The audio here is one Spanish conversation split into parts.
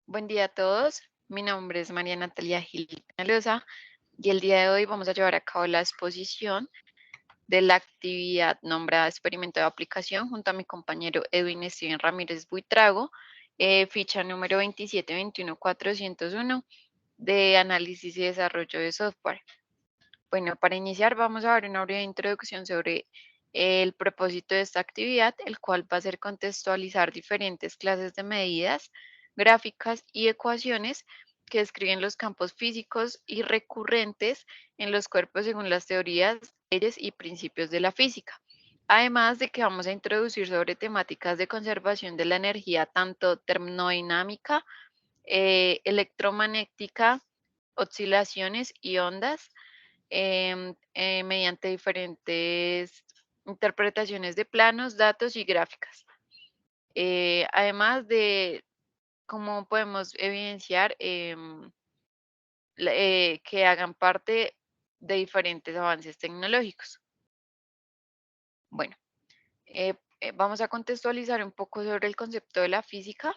Buen día a todos. Mi nombre es María Natalia Gil Peñalosa y el día de hoy vamos a llevar a cabo la exposición de la actividad nombrada Experimento de Aplicación junto a mi compañero Edwin Steven Ramírez Buitrago, ficha número 2721401 de Análisis y Desarrollo de Software. Bueno, para iniciar vamos a dar una breve introducción sobre el propósito de esta actividad, el cual va a ser contextualizar diferentes clases de medidas, gráficas y ecuaciones que describen los campos físicos y recurrentes en los cuerpos según las teorías, leyes y principios de la física. Además de que vamos a introducir sobre temáticas de conservación de la energía, tanto termodinámica, electromagnética, oscilaciones y ondas, mediante diferentes interpretaciones de planos, datos y gráficas. Además de cómo podemos evidenciar que hagan parte de diferentes avances tecnológicos. Bueno, vamos a contextualizar un poco sobre el concepto de la física.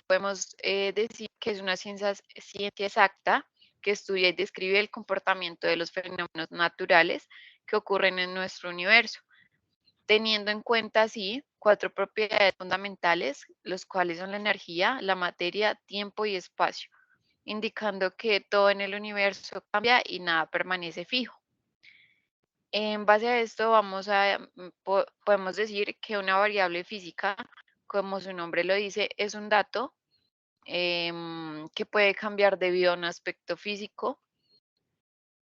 Podemos decir que es una ciencia exacta que estudia y describe el comportamiento de los fenómenos naturales que ocurren en nuestro universo, teniendo en cuenta así cuatro propiedades fundamentales, los cuales son la energía, la materia, tiempo y espacio, indicando que todo en el universo cambia y nada permanece fijo. En base a esto podemos decir que una variable física, como su nombre lo dice, es un dato que puede cambiar debido a un aspecto físico.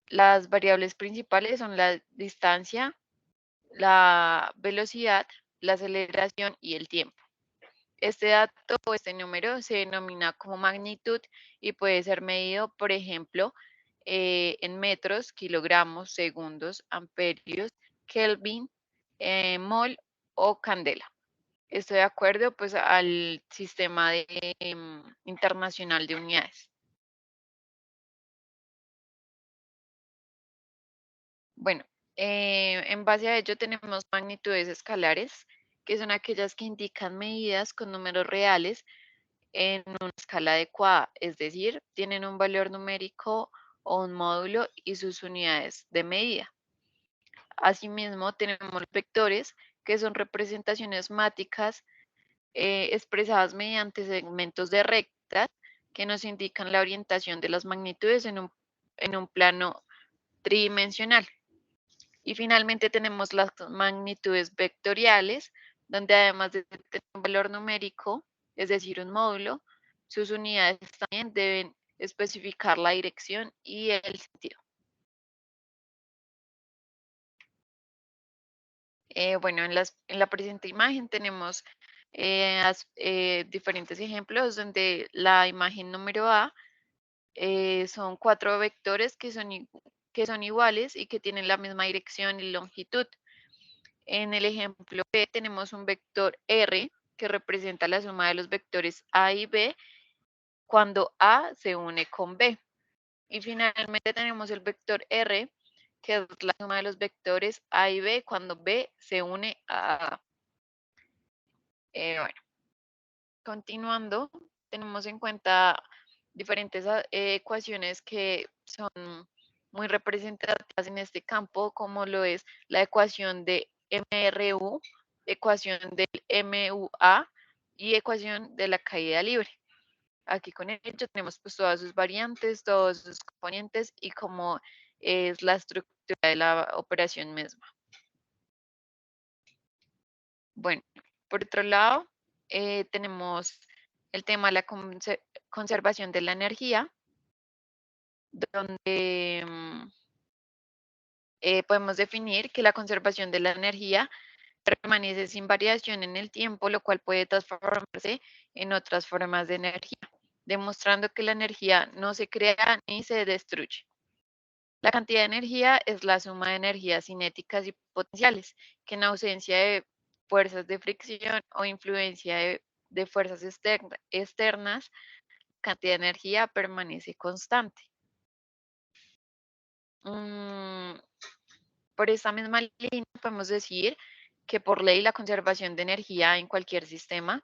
Las variables principales son la distancia, la velocidad, la aceleración y el tiempo. Este dato o este número se denomina como magnitud y puede ser medido, por ejemplo, en metros, kilogramos, segundos, amperios, Kelvin, mol o candela. Estoy de acuerdo pues al sistema internacional de unidades. Bueno, en base a ello tenemos magnitudes escalares, que son aquellas que indican medidas con números reales en una escala adecuada, es decir, tienen un valor numérico o un módulo y sus unidades de medida. Asimismo, tenemos vectores, que son representaciones máticas expresadas mediante segmentos de rectas que nos indican la orientación de las magnitudes en un plano tridimensional. Y finalmente tenemos las magnitudes vectoriales, donde además de tener un valor numérico, es decir, un módulo, sus unidades también deben especificar la dirección y el sentido. Bueno, en la presente imagen tenemos diferentes ejemplos donde la imagen número A son cuatro vectores que son iguales y que tienen la misma dirección y longitud. En el ejemplo B tenemos un vector R que representa la suma de los vectores A y B cuando A se une con B. Y finalmente tenemos el vector R, que es la suma de los vectores A y B cuando B se une a A. Bueno, continuando, tenemos en cuenta diferentes ecuaciones que son muy representativas en este campo, como lo es la ecuación de MRU, ecuación del MUA y ecuación de la caída libre. Aquí con ello tenemos pues todas sus variantes, todos sus componentes y cómo es la estructura de la operación misma. Bueno, por otro lado, tenemos el tema de la conservación de la energía, donde podemos definir que la conservación de la energía permanece sin variación en el tiempo, lo cual puede transformarse en otras formas de energía, demostrando que la energía no se crea ni se destruye. La cantidad de energía es la suma de energías cinéticas y potenciales, que en ausencia de fuerzas de fricción o influencia de fuerzas externas, la cantidad de energía permanece constante. Mm, por esta misma línea podemos decir que por ley la conservación de energía en cualquier sistema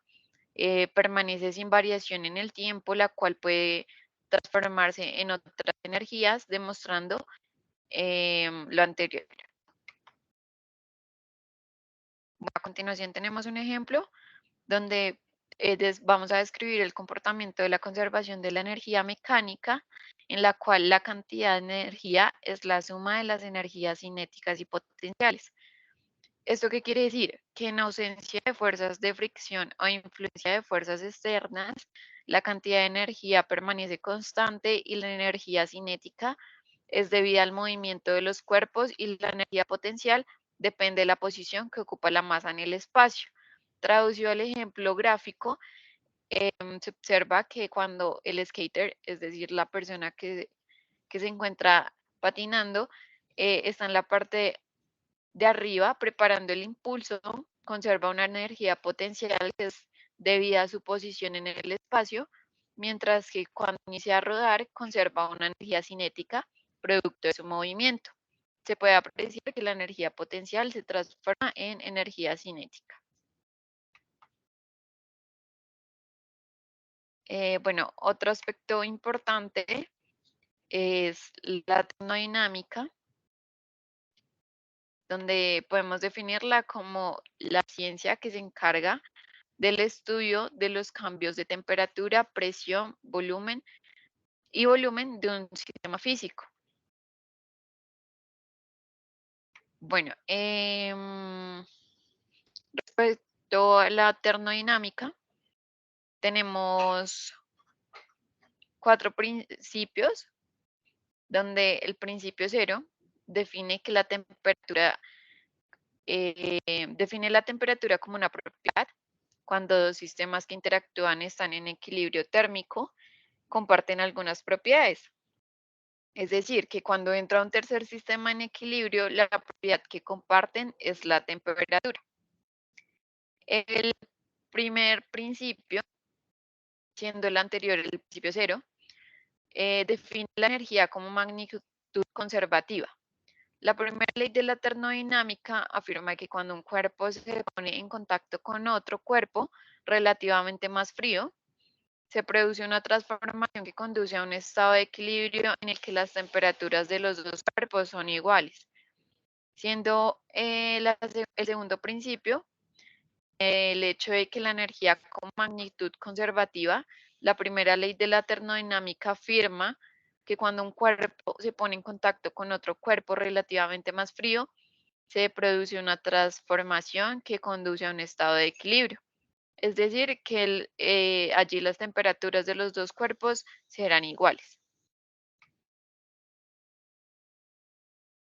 permanece sin variación en el tiempo, la cual puede transformarse en otras energías, demostrando lo anterior. A continuación tenemos un ejemplo donde vamos a describir el comportamiento de la conservación de la energía mecánica, en la cual la cantidad de energía es la suma de las energías cinéticas y potenciales. ¿Esto qué quiere decir? Que en ausencia de fuerzas de fricción o influencia de fuerzas externas, la cantidad de energía permanece constante y la energía cinética es debida al movimiento de los cuerpos y la energía potencial depende de la posición que ocupa la masa en el espacio. Traducido al ejemplo gráfico, se observa que cuando el skater, es decir, la persona que se encuentra patinando, está en la parte de arriba preparando el impulso, conserva una energía potencial que es debida a su posición en el espacio, mientras que cuando inicia a rodar conserva una energía cinética producto de su movimiento. Se puede apreciar que la energía potencial se transforma en energía cinética. Bueno, otro aspecto importante es la termodinámica, donde podemos definirla como la ciencia que se encarga del estudio de los cambios de temperatura, presión, volumen y volumen de un sistema físico. Bueno, respecto a la termodinámica, tenemos cuatro principios, donde el principio cero define que la temperatura define la temperatura como una propiedad cuando dos sistemas que interactúan están en equilibrio térmico comparten algunas propiedades. Es decir, que cuando entra un tercer sistema en equilibrio, la propiedad que comparten es la temperatura. El primer principio, siendo el anterior el principio cero, define la energía como magnitud conservativa. La primera ley de la termodinámica afirma que cuando un cuerpo se pone en contacto con otro cuerpo relativamente más frío, se produce una transformación que conduce a un estado de equilibrio en el que las temperaturas de los dos cuerpos son iguales. Siendo el segundo principio, el hecho de que la energía con magnitud conservativa, la primera ley de la termodinámica afirma que cuando un cuerpo se pone en contacto con otro cuerpo relativamente más frío, se produce una transformación que conduce a un estado de equilibrio. Es decir, que allí las temperaturas de los dos cuerpos serán iguales.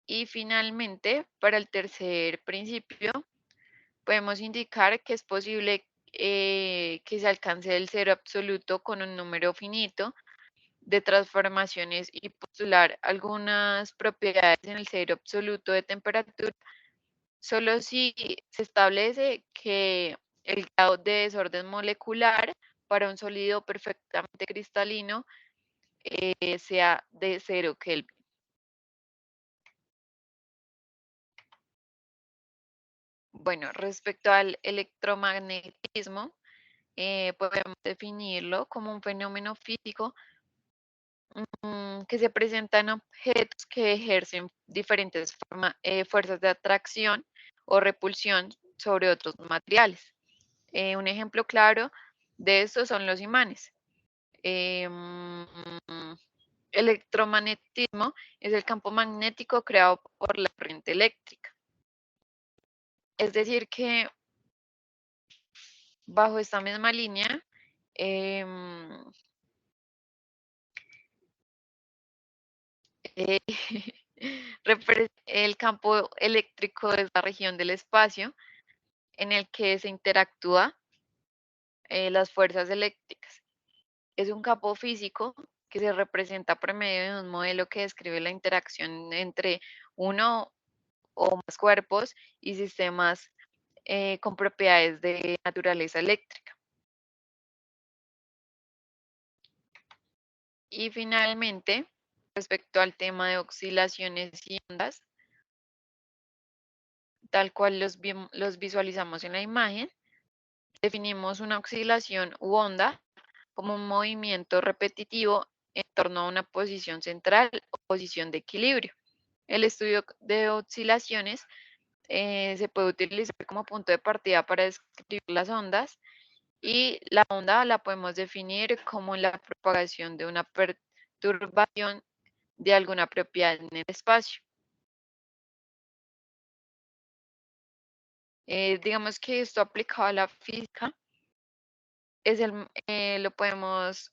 Y finalmente, para el tercer principio, podemos indicar que es posible que se alcance el cero absoluto con un número finito de transformaciones y postular algunas propiedades en el cero absoluto de temperatura, solo si se establece que el grado de desorden molecular para un sólido perfectamente cristalino sea de 0 Kelvin. Bueno, respecto al electromagnetismo, podemos definirlo como un fenómeno físico que se presenta en objetos que ejercen diferentes fuerzas de atracción o repulsión sobre otros materiales. Un ejemplo claro de esto son los imanes. Em, Electromagnetismo es el campo magnético creado por la corriente eléctrica. Es decir, que bajo esta misma línea, em, eh, el campo eléctrico es la región del espacio en el que se interactúa las fuerzas eléctricas. Es un campo físico que se representa por medio de un modelo que describe la interacción entre uno o más cuerpos y sistemas con propiedades de naturaleza eléctrica. Y finalmente, respecto al tema de oscilaciones y ondas, tal cual los visualizamos en la imagen, Definimos una oscilación u onda como un movimiento repetitivo en torno a una posición central o posición de equilibrio. El estudio de oscilaciones se puede utilizar como punto de partida para describir las ondas, y la onda la podemos definir como la propagación de una perturbación de alguna propiedad en el espacio. Digamos que esto aplicado a la física lo podemos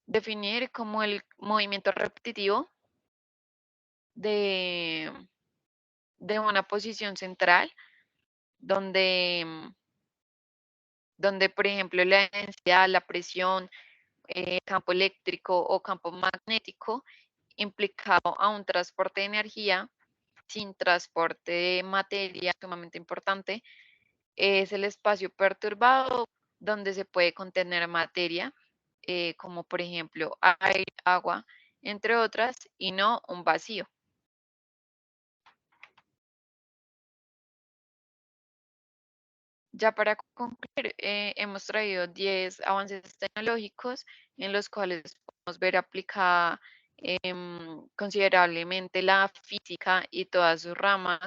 definir como el movimiento repetitivo de, de una posición central donde, donde, por ejemplo, la densidad, la presión, campo eléctrico o campo magnético implicado a un transporte de energía sin transporte de materia, sumamente importante, es el espacio perturbado donde se puede contener materia, como por ejemplo aire, agua, entre otras, y no un vacío. Ya para concluir, hemos traído 10 avances tecnológicos en los cuales podemos ver aplicada considerablemente la física y todas sus ramas,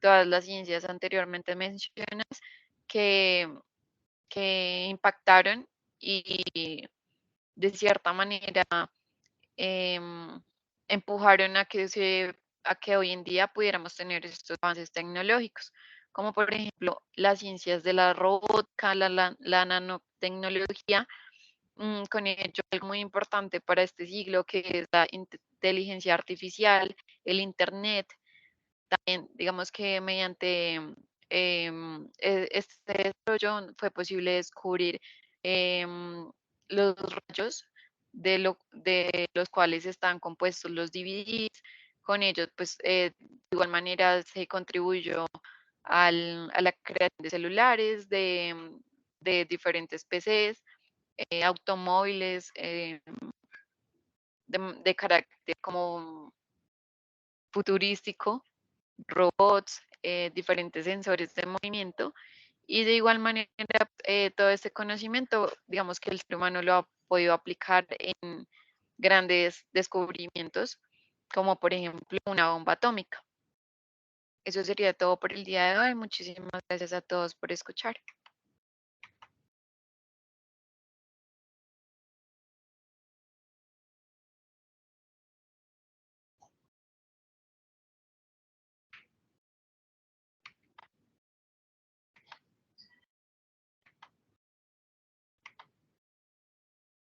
todas las ciencias anteriormente mencionadas que, que impactaron y de cierta manera em, empujaron a que hoy en día pudiéramos tener estos avances tecnológicos, como por ejemplo las ciencias de la robótica, la nanotecnología, con ello algo muy importante para este siglo que es la inteligencia artificial, el Internet. También, digamos que mediante este desarrollo fue posible descubrir em, los rayos de los cuales están compuestos los DVDs. Con ellos, pues, de igual manera se contribuyó a la creación de celulares, de diferentes PCs, automóviles, de carácter como futurístico, robots, diferentes sensores de movimiento, y de igual manera todo este conocimiento, digamos que el ser humano lo ha podido aplicar en grandes descubrimientos, como por ejemplo una bomba atómica. Eso sería todo por el día de hoy. Muchísimas gracias a todos por escuchar.